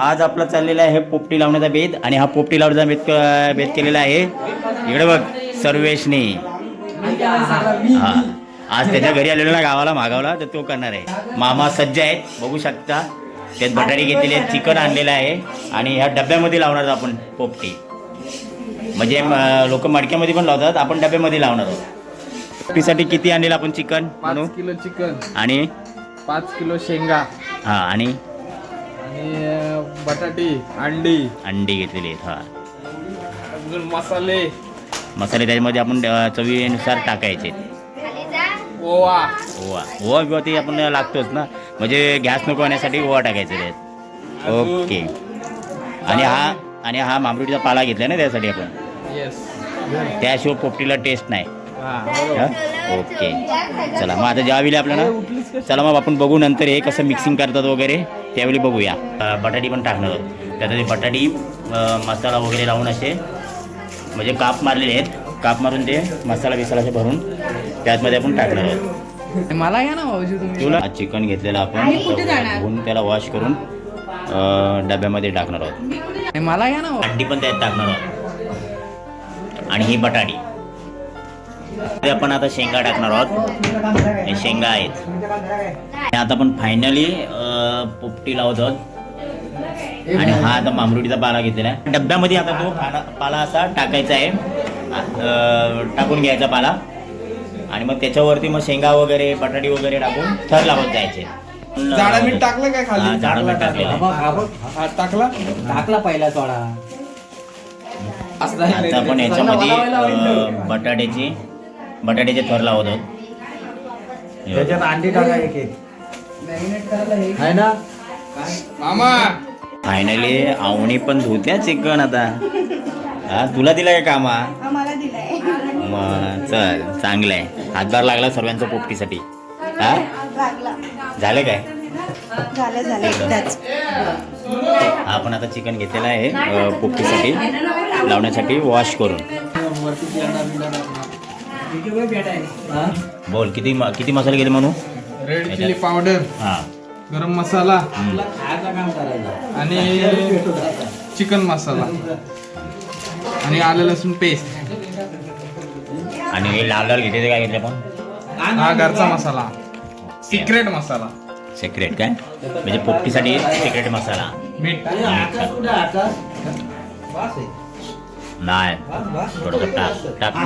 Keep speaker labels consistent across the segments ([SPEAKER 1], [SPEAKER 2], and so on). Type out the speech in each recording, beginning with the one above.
[SPEAKER 1] आज आपला चाललेला आहे पोपटी लावण्याचा बेत आणि हा पोपटी लावण्याचा बेत केलेला आहे इकडे बघ सर्वेशने. हा आज त्याच्या घरी आलेला ना गावाला मागावला तर तो करणार आहे. मामा सज्ज आहेत बघू शकता. त्यात बटाटे घेतलेले आहेत, चिकन आणलेलं आहे आणि ह्या डब्यामध्ये लावणार आपण पोपटी. म्हणजे लोक मडक्यामध्ये पण लावतात, आपण डब्यामध्ये लावणार आहोत. पोपटीसाठी किती आणलेलं आपण चिकन?
[SPEAKER 2] 5 किलो चिकन
[SPEAKER 1] आणि
[SPEAKER 2] 5 किलो शेंगा
[SPEAKER 1] हा आणि
[SPEAKER 2] बटाटी
[SPEAKER 1] अंडी घेतलेली आहेत. हा
[SPEAKER 2] अजून मसाले
[SPEAKER 1] त्याच्यामध्ये आपण चवीनुसार टाकायचे.
[SPEAKER 2] ओवा
[SPEAKER 1] ओवा किंवा ते आपण लागतोच ना, म्हणजे गॅस नको होण्यासाठी ओवा टाकायचं त्यात. ओके. आणि हा मामरुटीचा पाला घेतला ना त्यासाठी आपण.
[SPEAKER 2] येस.
[SPEAKER 1] त्याशिवाय पोपटीला टेस्ट नाही. ओके चला मग आता ज्यावेळी आपल्याला चला मग आपण बघू नंतर हे कसं मिक्सिंग करतात वगैरे त्यावेळी बघूया. बटाटी पण टाकणार आहोत. त्यासाठी बटाटी मसाला वगैरे लावून असे म्हणजे काप मारलेले आहेत. काप मारून ते मसाला बिसाला असे भरून त्यातमध्ये आपण टाकणार आहोत.
[SPEAKER 2] मला घ्या ना भाऊजी तुम्ही.
[SPEAKER 1] तुला चिकन घेतलेलं आपण धुवून त्याला वॉश करून डब्यामध्ये टाकणार आहोत.
[SPEAKER 2] मला घ्या ना.
[SPEAKER 1] अंडी पण त्यात टाकणार आहोत आणि ही बटाटी. आपण आता शेंगा टाकणार आहोत. हे शेंगा आहेत. आता आपण फायनली पोपटी लावत आहोत आणि हा आता मामरुटीचा पाला घेतलेला आहे. डब्यामध्ये आता तो पाला असा टाकायचा आहे, टाकून घ्यायचा पाला आणि मग त्याच्यावरती मग शेंगा वगैरे बटाटी वगैरे टाकून थर लावत जायचे.
[SPEAKER 2] जाडा मीठ टाकलं काय खाली?
[SPEAKER 1] जाडा मीठ टाकलेलं
[SPEAKER 2] टाकला पहिला थोडा.
[SPEAKER 1] आता आपण याच्यामध्ये बटाट्याचे थर लावत आहोत.
[SPEAKER 3] त्याच्यात अंडी टाका एक आहे ना
[SPEAKER 2] मामा.
[SPEAKER 1] फायनली आवणी पण धुत्या चिकन आता. हा तुला दिला काय कामा?
[SPEAKER 4] आम्हाला दिलाय.
[SPEAKER 1] मग चल चांगलं आहे. हातभार लागला सर्वांच्या पोपटीसाठी. हा
[SPEAKER 4] लागला.
[SPEAKER 1] झालं काय?
[SPEAKER 4] झालं एकदाच.
[SPEAKER 1] आपण आता चिकन घेतलेलं आहे पोपटीसाठी लावण्यासाठी वॉश करून. बोल किती मसाले गेले म्हणू?
[SPEAKER 2] रेड चिली पावडर,
[SPEAKER 1] हा
[SPEAKER 2] गरम मसाला आणि चिकन मसाला आणि आलं लसूण पेस्ट
[SPEAKER 1] आणि लाल घेतले काय घेतले आपण?
[SPEAKER 2] हा घरचा मसाला, सिक्रेट मसाला.
[SPEAKER 1] सिक्रेट काय म्हणजे पोपटीसाठी सिक्रेट मसाला.
[SPEAKER 2] मीठ
[SPEAKER 1] नाही थोडंसं टाक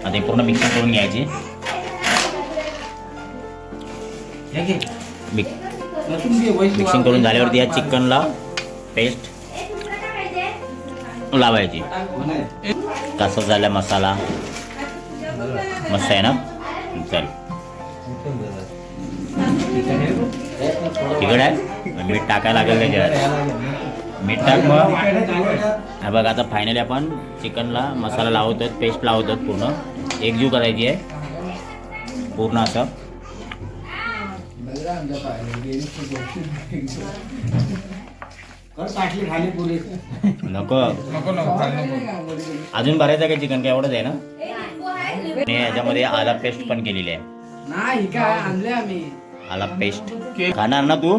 [SPEAKER 1] आता पूर्ण मिक्सिंग करून घ्यायची. मिक्सिंग करून झाल्यावरती या चिकनला पेस्ट लावायची. कसा झाला मसाला? मस्त आहे ना? चल तिकड आहे मीठ टाकायला लागेल त्याच्यात. मीठ टाक. मग हा बघ आता फायनली आपण चिकनला मसाला लावतो, पेस्ट लावतो. पूर्ण एकजीव करायची आहे पूर्ण असं. नको अजून भरायचं काय चिकन? काय एवढंच आहे ना? आणि याच्यामध्ये आला पेस्ट पण केलेली आहे. आला पेस्ट खाणार ना तू?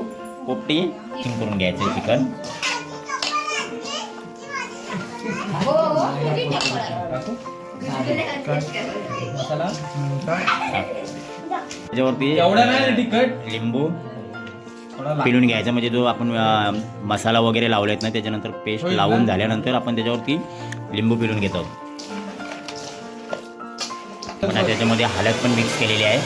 [SPEAKER 1] पोपटी चिकन करून घ्यायचं चिकन. त्याच्यावरती लिंबू पिळून घ्यायचा. म्हणजे जो आपण मसाला वगैरे लावलेत ना त्याच्यानंतर पेस्ट लावून झाल्यानंतर आपण त्याच्यावरती लिंबू पिळून घेतो. त्याच्यामध्ये हळद पण मिक्स केलेली आहे.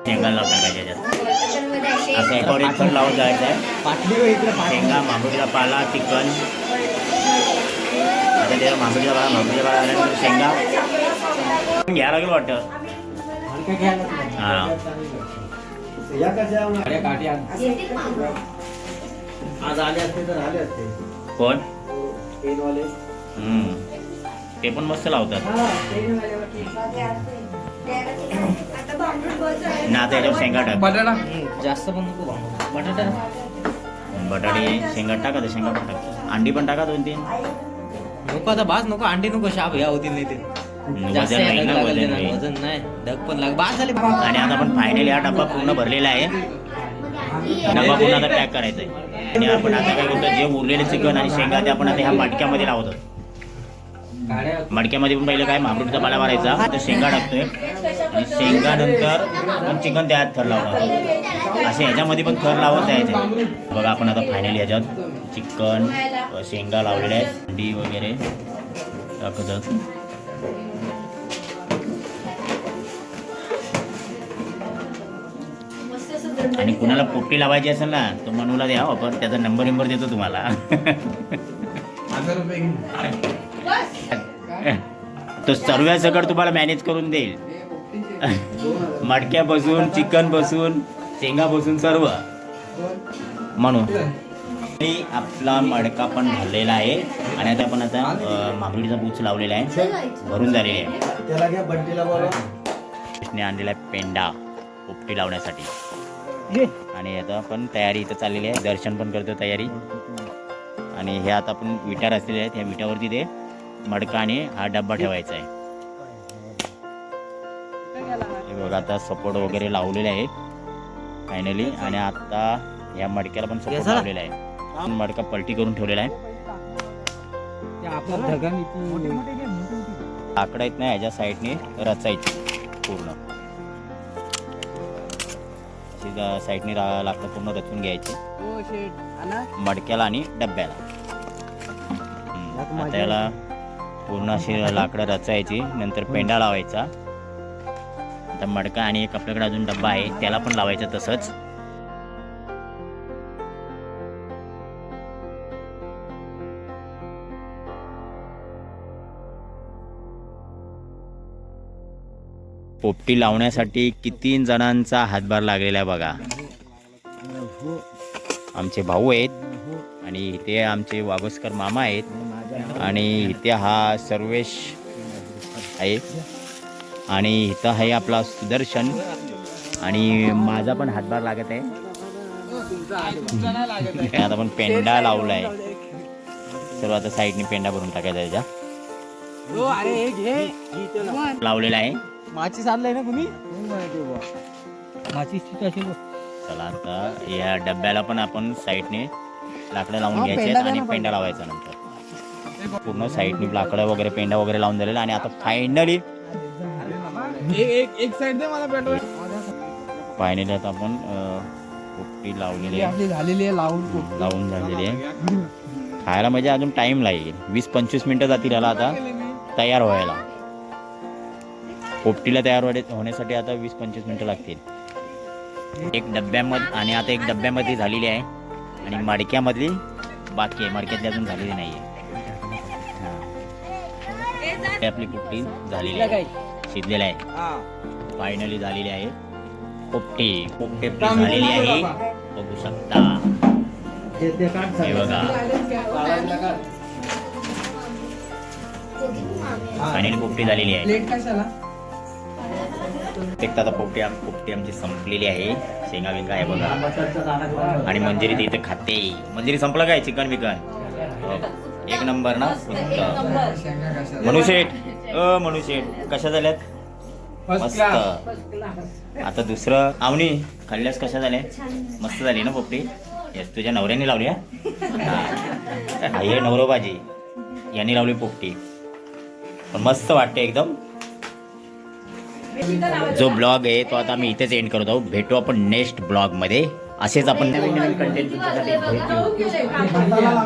[SPEAKER 1] शेंगा लावून टाकायच्या त्याच्यात असं एकावर एक पण लावून जायचं आहे. शेंगा, मांबुडीचा पाला, चिकन. आता त्याला मांबुडीचा पाला आल्यानंतर शेंगा घ्यायला लागेल वाटतं. हां
[SPEAKER 3] आज आले असते तर आले असते.
[SPEAKER 1] कोण? ते पण मस्त लावतात ना. त्याच्यावर शेंगा टाक.
[SPEAKER 2] बटाटा
[SPEAKER 3] जास्त पण नको
[SPEAKER 1] बटाटे शेंगा टाका. शेंगा पण टाका. अंडी पण टाका 2-3.
[SPEAKER 3] नको आता बाज नको अंडी नको शाप या होतील नाही ते जास्त
[SPEAKER 1] वजन नाही
[SPEAKER 3] ढग
[SPEAKER 1] ना,
[SPEAKER 3] लागल
[SPEAKER 1] वजन
[SPEAKER 3] त्यांना.
[SPEAKER 1] नाही.
[SPEAKER 3] वजन नाही ढग पण लाग बाज झाले
[SPEAKER 1] आणि आता आपण फायनली हा डब्बा पूर्ण भरलेला आहे. डब्बा पूर्ण आता पॅक करायचा आहे. आणि आपण आता काय करतो, जे उरलेले चिकन आणि शेंगा ते आपण आता ह्या मडक्यामध्ये लावतो. मडक्यामध्ये पण पहिलं काय महाबरूचा पाला मारायचा, तो शेंगा टाकतोय आणि शेंगा नंतर पण चिकन त्यात थर लावणार. असे ह्याच्यामध्ये पण थर लावत जायचे. बघा आपण आता फायनली ह्याच्यात चिकन शेंगा लावलेले आहेत, अंडी वगैरे टाकतात. आणि कुणाला पोपटी लावायची असेल ना तो मनूला द्या वापर, त्याचा नंबर देतो तुम्हाला.
[SPEAKER 2] 1000 रुपये घेईन.
[SPEAKER 1] तो सर्व सगळं तुम्हाला मॅनेज करून देईल. मडक्या बसून, चिकन बसून, शेंगा बसून सर्व म्हणून. आणि आपला मडका पण भरलेला आहे आणि आता आपण आता मांबरीचा बूच लावलेला आहे, भरून झालेली आहे.
[SPEAKER 3] त्याला घ्या बंटीला बोलवा.
[SPEAKER 1] कृष्णे आणलेला आहे पेंडा पोपटी लावण्यासाठी. आणि आता आपण तयारी इथं चाललेली आहे, दर्शन पण करतो तयारी. आणि हे आता आपण विटार असलेले आहेत, ह्या विटावरती ते मडका आणि हा डब्बा ठेवायचा आहे. हे बघा आता सपोर्ट वगैरे लावलेले आहे फायनली. आणि आता या मडक्याला पण सपोर्ट लावलेला आहे. मडका पलटी करून ठेवलेला आहे. आकडा येत नाही, ह्याच्या साईडने रचायची पूर्ण साईडने लाकडं पूर्ण रचून घ्यायची मडक्याला आणि डब्याला. आता याला पूर्ण अशी लाकडं रचायची, नंतर पेंडा लावायचा. आता मडका आणि एक आपल्याकडे अजून डब्बा आहे त्याला पण लावायचं तसंच. पोपटी लावण्यासाठी किती जणांचा हातभार लागलेला आहे बघा. आमचे भाऊ आहेत आणि इथे आमचे वागोस्कर मामा आहेत आणि इथे हा सर्वेश आहे आणि इथं आहे आपला सुदर्शन आणि माझा पण हातभार लागत आहे. आता पण पेंडा लावलाय सर्व. आता साईडने पेंडा भरून टाकायचा त्याच्या लावलेला आहे.
[SPEAKER 3] माचीस आणलाय ना तुम्ही माचीस
[SPEAKER 1] चला आता या डब्याला पण आपण साईडने लाकडं लावून घ्यायचे आणि पेंडा लावायचा. नंतर पूर्ण साईडने लाकडं वगैरे पेंडा वगैरे लावून दिलेला. आणि आता फायनली
[SPEAKER 2] एक साइड दे मला पेटवा.
[SPEAKER 1] फायनली आता आपण पोपटी लावलेली आहे,
[SPEAKER 2] झालेली आहे
[SPEAKER 1] लावून झालेली आहे. खायला म्हणजे अजून टाइम लागेल, 20-25 मिनिटं जातील याला आता तयार व्हायला. पोपटीला तयार होण्यासाठी आता 20-25 मिनिटं लागतील. एक डब्यामध्ये आणि आता एक डब्यामध्ये झालेली आहे आणि मडक्यामधली बाकी आहे, मडक्यातली अजून झालेली नाही आहे. आपली पोपटी झालेली आहे, शिजलेला आहे, फायनली झालेली आहे पोपटी. पोपटी झालेली आहे, बघू शकता. हे बघा फायनली पोपटी झालेली आहे. एक आता पोपटी आमची संपलेली आहे. शेंगा बिंगा आहे बघा. आणि मंजिरी ते इथे खाते. मंजिरी संपलं काय चिकन बिकन एक नंबर ना. मनुशेठ मनुशेठ कशा झाल्यात मस्त. आता दुसरं आवनी खाल्ल्यास कशा झाल्या मस्त झाली ना पोपटी. येस तुझ्या नवऱ्याने लावली. हे नवरोबाजी यांनी लावली पोपटी पण मस्त वाटते एकदम. जो ब्लॉग आहे तो आता मी इथेच एंड करत आहोत. भेटू आपण नेक्स्ट ब्लॉग मध्ये. असेच आपण नवीन कंटेंट तुमच्यासाठी.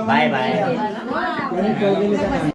[SPEAKER 1] Bye bye.